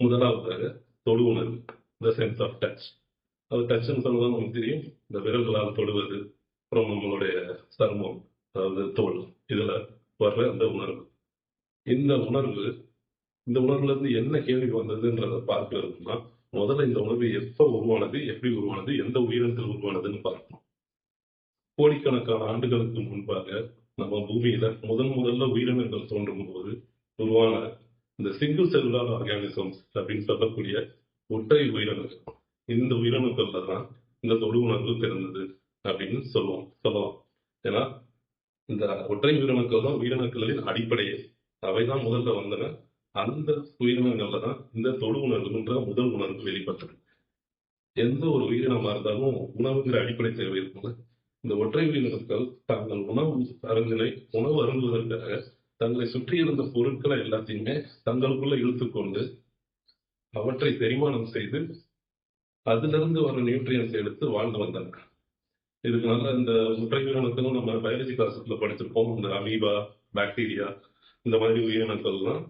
முதலாவதாக தொடு உணர்வு, த சென்ஸ் ஆஃப் டச். அது டச்ன்னு சொன்னதான் நமக்கு தெரியும். இந்த விரல்களால் தொடுவது, அப்புறம் நம்மளுடைய சருமம், அதாவது தோல், இதுல வர்ற அந்த உணர்வு. இந்த உணர்வு இந்த உணர்வுல இருந்து என்ன கேள்வி வந்ததுன்றத பார்க்கிறதுனா, முதல்ல இந்த உணர்வு எப்ப உருவானது, எப்படி உருவானது, எந்த உயிரினத்தில் உருவானதுன்னு பார்க்கணும். கோடிக்கணக்கான ஆண்டுகளுக்கு முன்பாக நம்ம பூமியில முதல்ல உயிரினங்கள் தோன்றும் போது உருவான இந்த சிங்கிள் செல்லுலார் ஆர்கானிசம்ஸ் அப்படின்னு சொல்லக்கூடிய ஒற்றை உயிரினங்கள். இந்த உயிரினங்கள்ல தான் இந்த தொடு உணர்வு பிறந்தது அப்படின்னு சொல்லலாம். ஏன்னா இந்த ஒற்றை உயிரினங்கள் தான் உயிரினங்களின் அடிப்படையே. அவைதான் முதல்ல வந்தன. அந்த உயிரினங்கள்ல தான் இந்த தொடு உணர்வுன்ற முதல் உணர்வு வெளிப்பட்டது. எந்த ஒரு உயிரினமா இருந்தாலும் உணவுங்கிற அடிப்படை தேவை இருக்குல்ல. இந்த ஒற்றை உயிரினங்கள் தாங்கள் உணவு அருந்துவதற்காக தங்களை சுற்றி இருந்த பொருட்களை எல்லாத்தையுமே தங்களுக்குள்ள இழுத்துக்கொண்டு அவற்றை செரிமானம் செய்து அதிலிருந்து வர நியூட்ரியன்ஸ் எடுத்து வாழ்ந்து வந்தாங்க. இதுக்கு இந்த ஒற்றை உயிரினங்களும் நம்ம பயாலஜி கிளாஸ்ல படிச்சிருப்போம். இந்த அமீபா, பாக்டீரியா, இந்த மாதிரி உயிரினங்கள்லாம்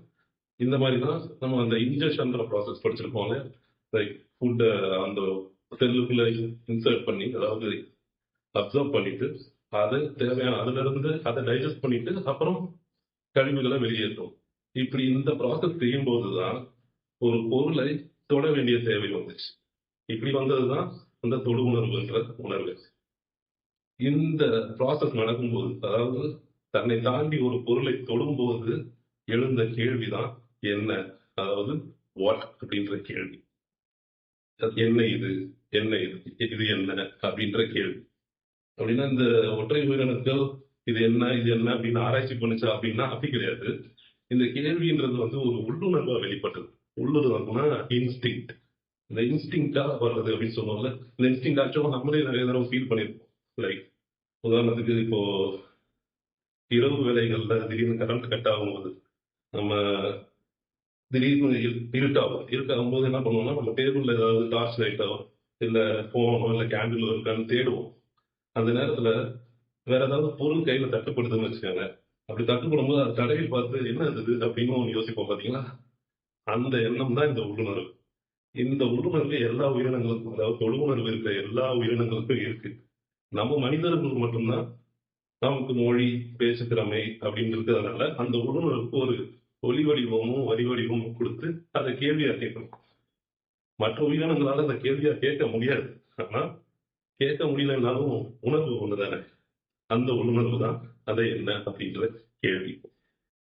இந்த மாதிரி தான் நம்ம அந்த இன்ஜெக்ஷன்ற ப்ராசஸ் படிச்சிருப்போம். லைக் ஃபுட்டை அந்த செல்லுக்குள்ள இன்சர்ட் பண்ணி, அதாவது அப்சர்வ் பண்ணிட்டு அதை தேவையான அதுல இருந்து அதை டைஜஸ்ட் பண்ணிட்டு அப்புறம் கழிவுகளை வெளியேற்றும். இப்படி இந்த ப்ராசஸ் செய்யும் போதுதான் ஒரு பொருளை தொட வேண்டிய தேவை வந்துச்சு. இப்படி வந்ததுதான் அந்த தொடு உணர்வுன்ற உணர்வு. இந்த ப்ராசஸ் நடக்கும்போது, அதாவது தன்னை தாண்டி ஒரு பொருளை தொடும்போது எழுந்த கேள்விதான் என்ன, அதாவது வாட் அப்படின்ற கேள்வி. என்ன இது, என்ன இது, இது என்ன அப்படின்ற கேள்வி. அப்படின்னா இந்த ஒற்றை உயிரினங்கள் இது என்ன அப்படின்னு ஆராய்ச்சி பண்ணுச்சா அப்படின்னா அப்படி கிடையாது. இந்த கேள்வின்றது ஒரு உள்ளுணர்வா வெளிப்பட்டது. உள்ளுணர்வுனா இன்ஸ்டிங். இந்த இன்ஸ்டிங்டா வர்றது அப்படின்னு சொல்லுவோம்ல. இந்த இன்ஸ்டிங் ஆக்சுவலா நம்மளே நிறைய தடவை ஃபீல் பண்ணிருப்போம். லைக் உதாரணத்துக்கு இப்போ இரவு வேலைகள்ல திடீர்னு கரண்ட் கட் ஆகும்போது நம்ம திடீர்னு இருட்டாகும் போது என்ன பண்ணுவோம்னா, நம்ம டேபிள்ல ஏதாவது டார்ச் லைட்டோ இல்ல போனோ இல்ல கேண்டிலோ இருக்கான்னு தேடுவோம். அந்த நேரத்துல வேற ஏதாவது பொருள் கையில தட்டுப்படுதுன்னு வச்சுக்கோங்க. அப்படி தட்டுப்படும் போது அது தடவி பார்த்து என்ன இது அப்படின்னு ஒன்று யோசிப்போம் பாத்தீங்களா. அந்த எண்ணம் தான் இந்த உள்ளுணர்வு. இந்த உள்ளுணர்வு எல்லா உயிரினங்களுக்கும், அதாவது தொடு உணர்வு இருக்கிற எல்லா உயிரினங்களுக்கும் இருக்கு. நம்ம மனிதர்களுக்கு மட்டும்தான் நமக்கு மொழி, பேச்சு திறமை அப்படின்னு இருக்கிறதுனால அந்த உள்ளுணர்வுக்கு ஒரு ஒலி வடிவமும் வரி வடிவமும் கொடுத்து அதை கேள்வியா கேட்கணும். மற்ற உயிரினங்களால அந்த கேள்வியா கேட்க முடியாது. ஆனா கேட்க முடியலன்னாலும் உணர்வு ஒண்ணுதானே. அந்த உள்ளுணர்வு தான் அதை என்ன அப்படின்ற கேள்வி.